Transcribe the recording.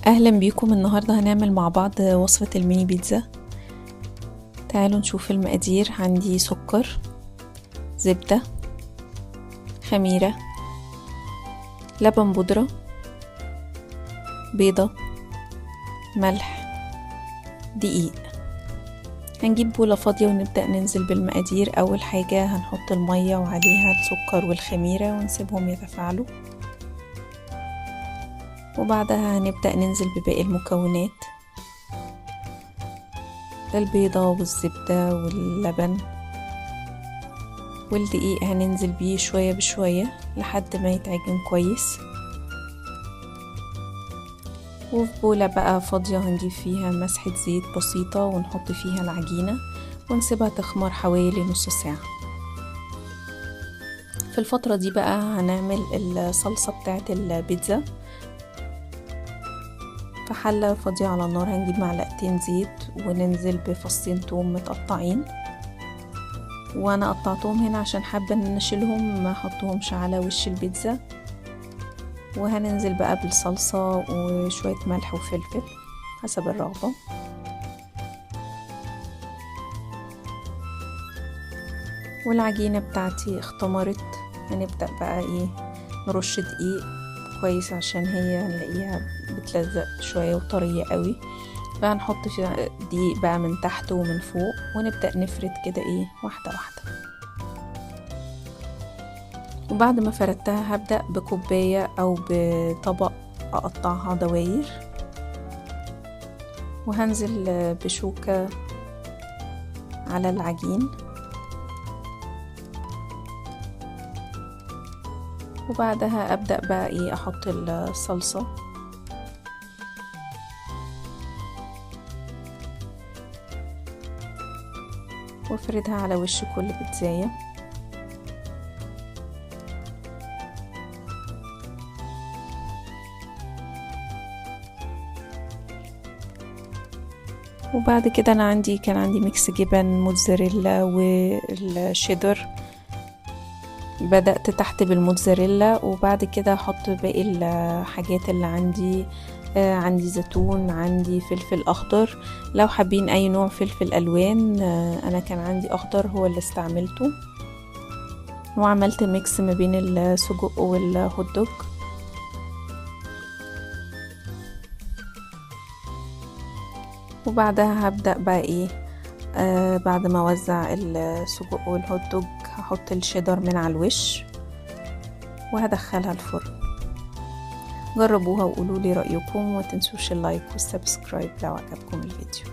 اهلا بيكم. النهارده هنعمل مع بعض وصفة الميني بيتزا. تعالوا نشوف المقادير. عندي سكر، زبدة، خميرة، لبن بودرة، بيضة، ملح، دقيق. هنجيب بولة فاضية ونبدأ ننزل بالمقادير. اول حاجة هنحط المية وعليها السكر والخميرة ونسيبهم يتفاعلوا، وبعدها هنبدأ ننزل بباقي المكونات: البيضة والزبدة واللبن والدقيق. هننزل بيه شوية بشوية لحد ما يتعجن كويس. وفي بولة بقى فاضية هنجيب فيها مسحة زيت بسيطة ونحط فيها العجينة ونسيبها تخمر حوالي نص ساعة. في الفترة دي بقى هنعمل الصلصة بتاعة البيتزا. في حلة فاضية على النار هنجيب معلقتين زيت وننزل بفصين توم متقطعين، وانا قطعتهم هنا عشان حابة ان نشيلهم ما احطهمش على وش البيتزا. وهننزل بقى بالصلصة وشوية ملح وفلفل حسب الرغبة. والعجينة بتاعتي اختمرت. هنبدأ بقى نرش دقيق كويس عشان هي نلاقيها بتلزق شوية وطرية قوي. فهنحط فيها دقيق بقى من تحت ومن فوق ونبدأ نفرد كده واحدة واحدة. وبعد ما فردتها هبدأ بكوباية أو بطبق أقطعها دواير، وهنزل بشوكة على العجين، وبعدها أبدأ بقى أحط الصلصة. وافردها على وش كل بيتزاية. وبعد كده أنا كان عندي ميكس جبن موتزاريلا والشيدر. بدأت تحت بالموتزاريلا وبعد كده أحط باقي الحاجات اللي عندي. عندي زيتون، عندي فلفل أخضر، لو حابين أي نوع فلفل ألوان. أنا كان عندي أخضر هو اللي استعملته. وعملت ميكس ما بين السجق والهوت دوج. وبعدها هبدأ بقى بعد ما اوزع السجق والهوت دوج هحط الشيدر من على الوش وهدخلها الفرن. جربوها وقولوا لي رأيكم، وما تنسوش اللايك والسبسكرايب لو عجبكم الفيديو.